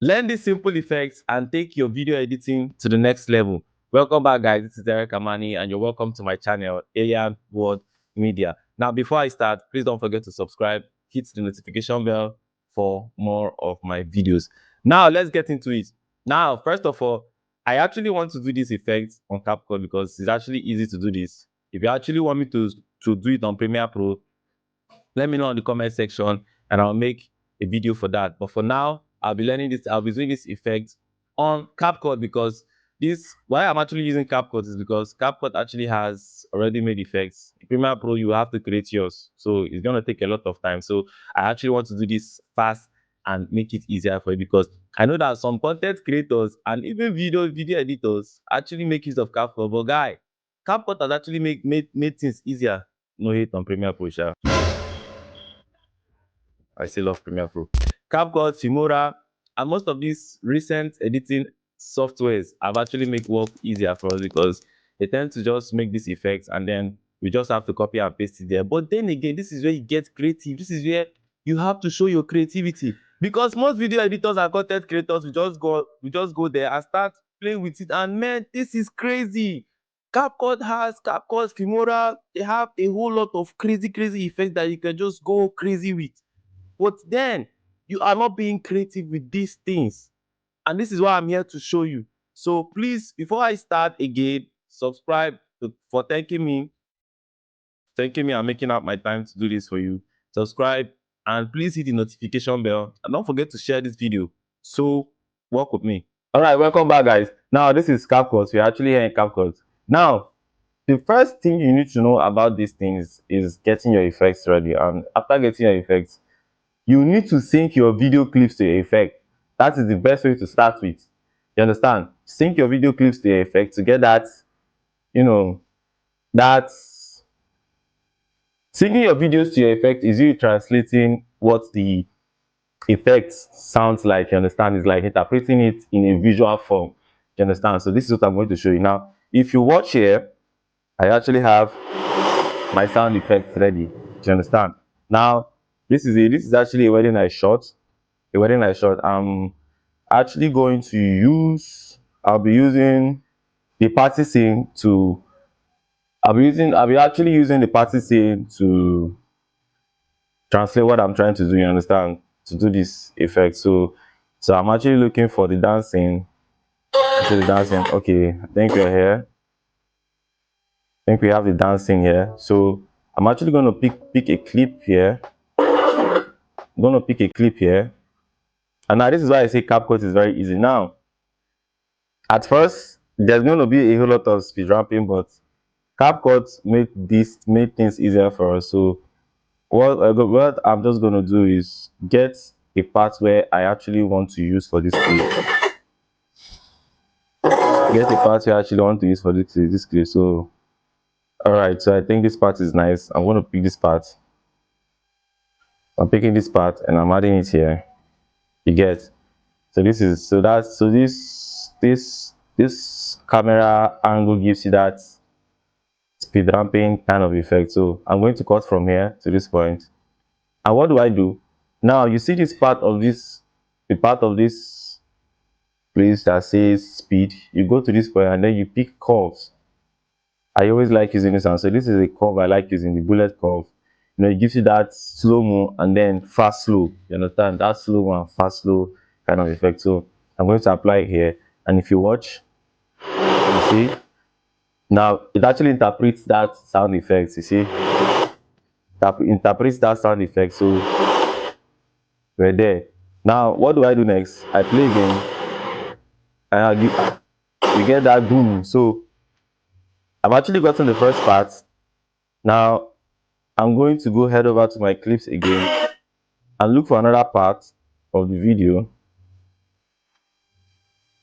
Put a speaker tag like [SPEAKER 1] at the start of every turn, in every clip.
[SPEAKER 1] Learn these simple effects and take your video editing to the next level. Welcome back, guys. This is Eric Amani, and you're welcome to my channel, Alien World Media. Now, before I start, please don't forget to subscribe, hit the notification bell for more of my videos. Now, let's get into it. Now, first of all, I actually want to do this effect on CapCut because it's actually easy to do this. If you actually want me to do it on Premiere Pro, let me know in the comment section and I'll make a video for that. But for now, I'll be doing this effect on CapCut because why I'm actually using CapCut is because CapCut actually has already made effects. In Premiere Pro, you have to create yours. So it's gonna take a lot of time. So I actually want to do this fast and make it easier for you because I know that some content creators and even video editors actually make use of CapCut. But guy, CapCut has actually made things easier. No hate on Premiere Pro, sha. I still love Premiere Pro. CapCut, Filmora, and most of these recent editing softwares have actually made work easier for us because they tend to just make these effects and then we just have to copy and paste it there. But then again, this is where you get creative. This is where you have to show your creativity because most video editors and content creators we just go there and start playing with it. And man, this is crazy. CapCut, Filmora, they have a whole lot of crazy effects that you can just go crazy with. But then you are not being creative with these things. And this is what I'm here to show you. So please, before I start again, subscribe for thanking me and making out my time to do this for you. Subscribe and please hit the notification bell. And don't forget to share this video. So work with me. All right, welcome back, guys. Now this is CapCut. We're actually here in CapCut. Now, the first thing you need to know about these things is getting your effects ready. And after getting your effects, you need to sync your video clips to your effect. That is the best way to start with. You understand? Sync your video clips to your effect to get that, you know, that syncing your videos to your effect is you translating what the effect sounds like. You understand? It's like interpreting it in a visual form. You understand? So this is what I'm going to show you now. If you watch here, I actually have my sound effects ready. Do you understand? Now, this is actually a wedding I shot. A wedding I shot. Actually going to I'll be using the party scene to I'll be actually using the party scene to translate what I'm trying to do, you understand, to do this effect. So I'm actually looking for the dancing. Okay, I think we're here. I think we have the dancing here. So I'm actually going to pick a clip here. I'm going to pick a clip here. And now this is why I say CapCut is very easy. Now, at first, there's going to be a whole lot of speed ramping, but CapCut made things easier for us. So what I'm just gonna do is get a part where I actually want to use for this clip. Get a part where I actually want to use for this clip. So all right, so I think this part is nice. I'm gonna pick this part. I'm picking this part and I'm adding it here. You get. So this camera angle gives you that speed ramping kind of effect. So I'm going to cut from here to this point. And what do I do? Now you see this the part of this place that says speed. You go to this point and then you pick curves. I always like using this one. So this is a curve I like using, the bullet curve. You know, it gives you that slow mo and then fast slow. You understand? That slow mo and fast slow kind of effect. So I'm going to apply it here. And if you watch, you see, now it actually interprets that sound effect. You see, that interprets that sound effect. So we're there. Now, what do I do next? I play again, and you get that boom. So I've actually gotten the first part. Now I'm going to go head over to my clips again and look for another part of the video.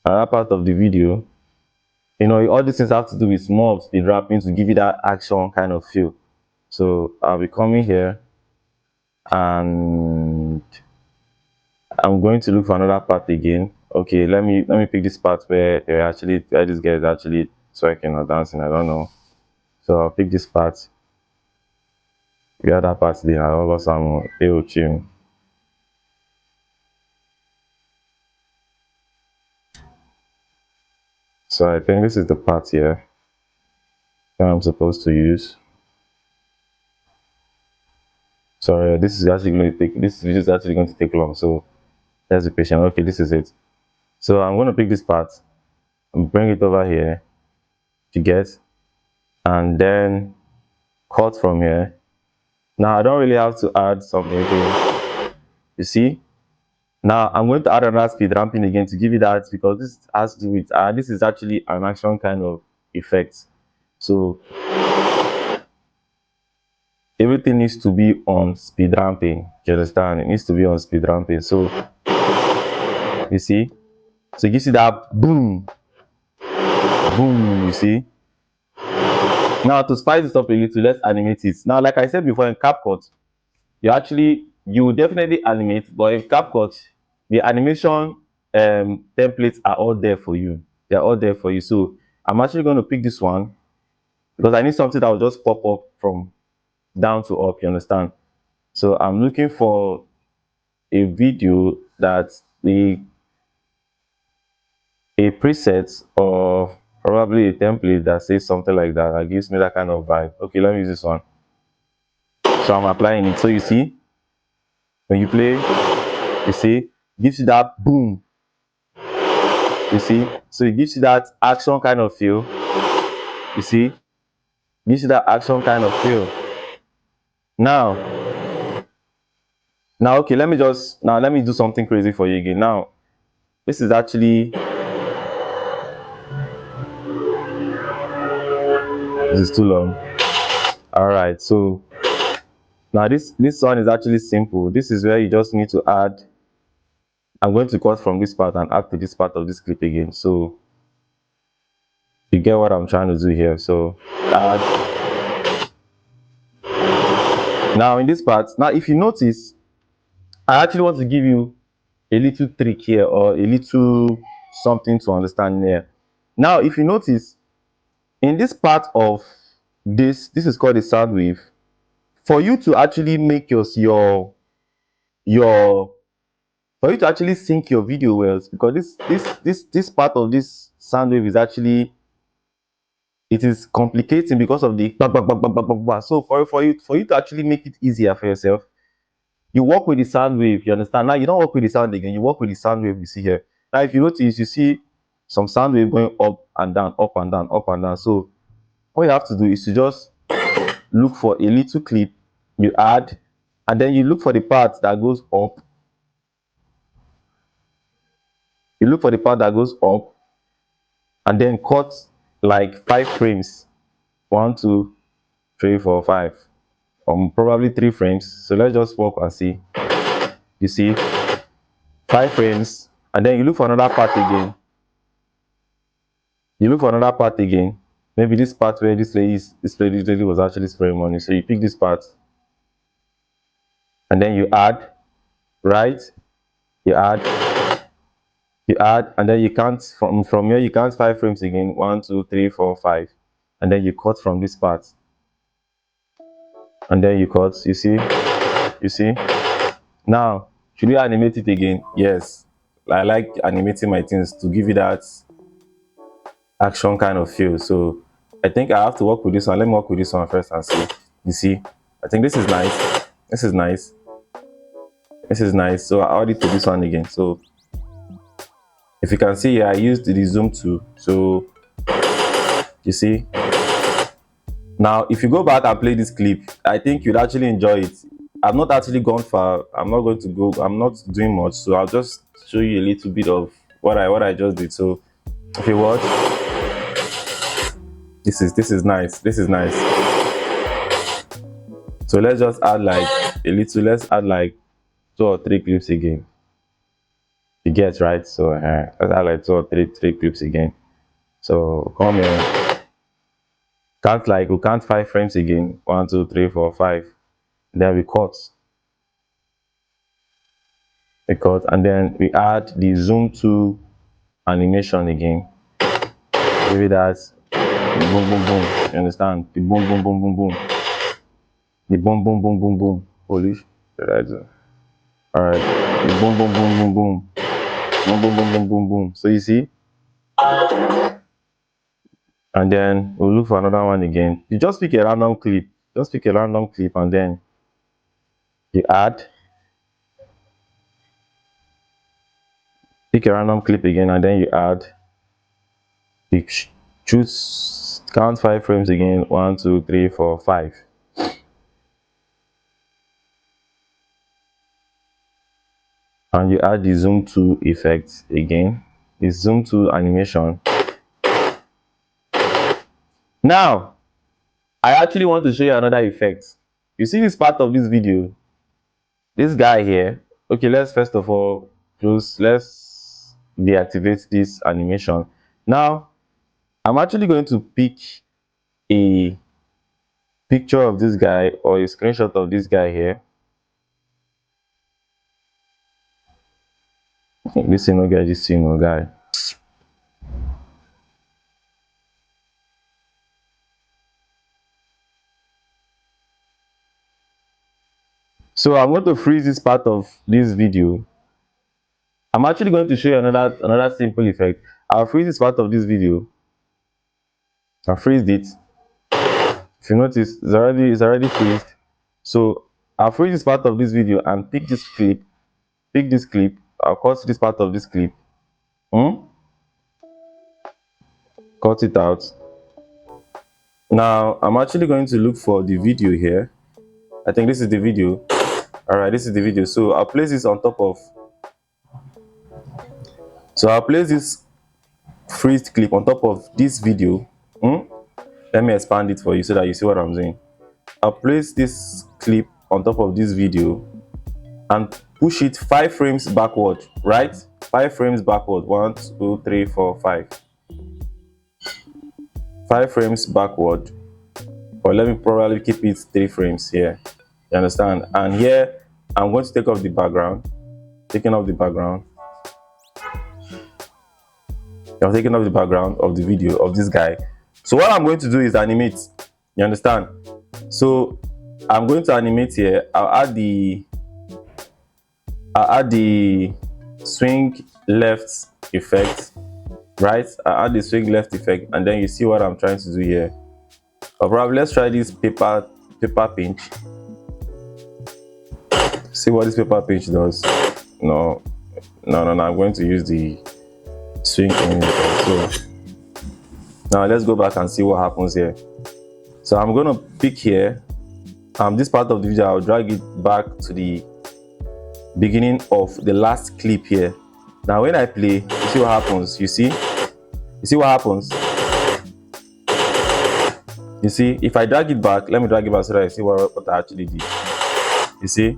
[SPEAKER 1] Another part of the video. You know, all these things have to do with more of speed rapping to give you that action kind of feel. So I'll be coming here and I'm going to look for another part again. Okay, let me pick this part where this guy is actually twerking or dancing. I don't know. So I'll pick this part. The other part there, I'll some AO tune. So I think this is the part here that I'm supposed to use. Sorry, this is actually going to take, this video is actually going to take long, so let's be patient. Okay, this is it. So I'm going to pick this part and bring it over here to get, and then cut from here. Now I don't really have to add something again. You see? Now I'm going to add another speed ramping again to give you that, because this has to do with this is actually an action kind of effect. So everything needs to be on speed ramping. You understand? It needs to be on speed ramping. So you see? So you see that boom, boom, you see? Now to spice this up a little, let's animate it. Now, like I said before, in CapCut, you will definitely animate, but in CapCut, the animation templates are all there for you. They're all there for you. So I'm actually going to pick this one because I need something that will just pop up from down to up, you understand? So I'm looking for a video that the a preset or probably a template that says something like that, that gives me that kind of vibe. Okay, let me use this one. So I'm applying it. So you see, when you play, you see, gives you that boom. You see, so it gives you that action kind of feel. You see, gives you that action kind of feel. Now, okay, let me do something crazy for you again. Now, this is actually, this is too long. All right, so now this one is actually simple. This is where you just need to add. I'm going to cut from this part and add to this part of this clip again. So you get what I'm trying to do here. So add. Now in this part, now if you notice, I actually want to give you a little trick here, or a little something to understand here. Now if you notice, in this part of this is called a sound wave. For you to actually make your for you to actually sync your video wells, because this part of this sound wave is actually, it is complicating because of the bah, bah, bah, bah, bah, bah, bah. So for you to actually make it easier for yourself, you work with the sound wave, you understand? Now you don't work with the sound again, you work with the sound wave you see here. Now if you notice, you see some sound wave going up and down, up and down, up and down. So all you have to do is to just look for a little clip, you add, and then you look for the part that goes up. You look for the part that goes up, and then cut like 5 frames. 1 2 3 4 5, probably 3 frames. So let's just walk and see. You see 5 frames, and then you look for another part again. You look for another part again. Maybe this part where this lady was actually spraying money. So you pick this part, and then you add, right? You add, and then you count from here. You count 5 frames again. 1 2 3 4 5, and then you cut from this part, and then you cut. You see. Now, should you animate it again? Yes, I like animating my things to give you that action kind of feel. So I think I have to work with this one. Let me work with this one first and see. You see, I think this is nice. This is nice. This is nice. So I add it to this one again. So if you can see here, I used the zoom tool. So you see. Now, if you go back and play this clip, I think you'd actually enjoy it. I've not actually gone far. I'm not going to go. I'm not doing much. So I'll just show you a little bit of what I just did. So if you watch, this is nice. This is nice. So let's just add like a little. Let's add like 2 or 3 clips again. You get right. So let's add like 2 or 3 clips again. So come here. Count like we count 5 frames again. 1 2 3 4 5. Then we cut. We cut, and then we add the zoom to animation again. Give it that boom boom boom. You understand? The boom boom boom boom boom. The boom boom boom boom boom. Holy shit. Alright. The boom boom boom boom boom. Boom boom boom boom boom boom. So you see? and then we'll look for another one again. You just pick a random clip, and then you add, pick a random clip again, and then you add, you choose, count 5 frames again, 1 2 3 4 5, and you add the zoom to effect again, the zoom to animation. Now I actually want to show you another effect. You see this part of this video, this guy here. Okay, let's first of all close, let's deactivate this animation. Now I'm actually going to pick a picture of this guy or a screenshot of this guy here. This no guy, this no guy. So I'm going to freeze this part of this video. I'm actually going to show you another simple effect. I'll freeze this part of this video. I freezed it. If you notice, it's already freezed. So I'll freeze this part of this video and pick this clip. I'll cut this part of this clip. Cut it out. Now I'm actually going to look for the video here. I think this is the video. Alright, this is the video. So I'll place this on top of, so I'll place this freeze clip on top of this video. Let me expand it for you so that you see what I'm saying. I'll place this clip on top of this video and push it 5 frames backward, right? 5 frames backward. 1 2 3 4 5. 5 frames backward, or let me probably keep it 3 frames here. You understand? And here I'm going to take off the background. Taking off the background. I'm taking off the background of the video of this guy. So what I'm going to do is animate. You understand? So I'm going to animate here. I'll add the swing left effect, right? I'll add the swing left effect, and then you see what I'm trying to do here. Or probably let's try this paper pinch. See what this paper pinch does. No, I'm going to use the swing in. So now let's go back and see what happens here. So I'm going to pick here this part of the video. I'll drag it back to the beginning of the last clip here. Now when I play, you see what happens. You see what happens. You see, if I drag it back, let me drag it back so that I see what I actually did. You see.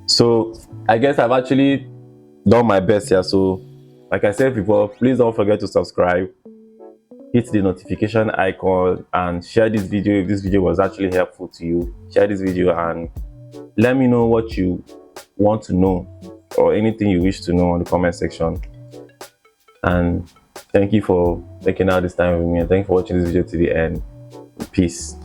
[SPEAKER 1] So I guess I've actually done my best here. So like I said before, please don't forget to subscribe, hit the notification icon, and share this video if this video was actually helpful to you. Share this video and let me know what you want to know or anything you wish to know on the comment section. And thank you for taking out this time with me, and thank you for watching this video to the end. Peace.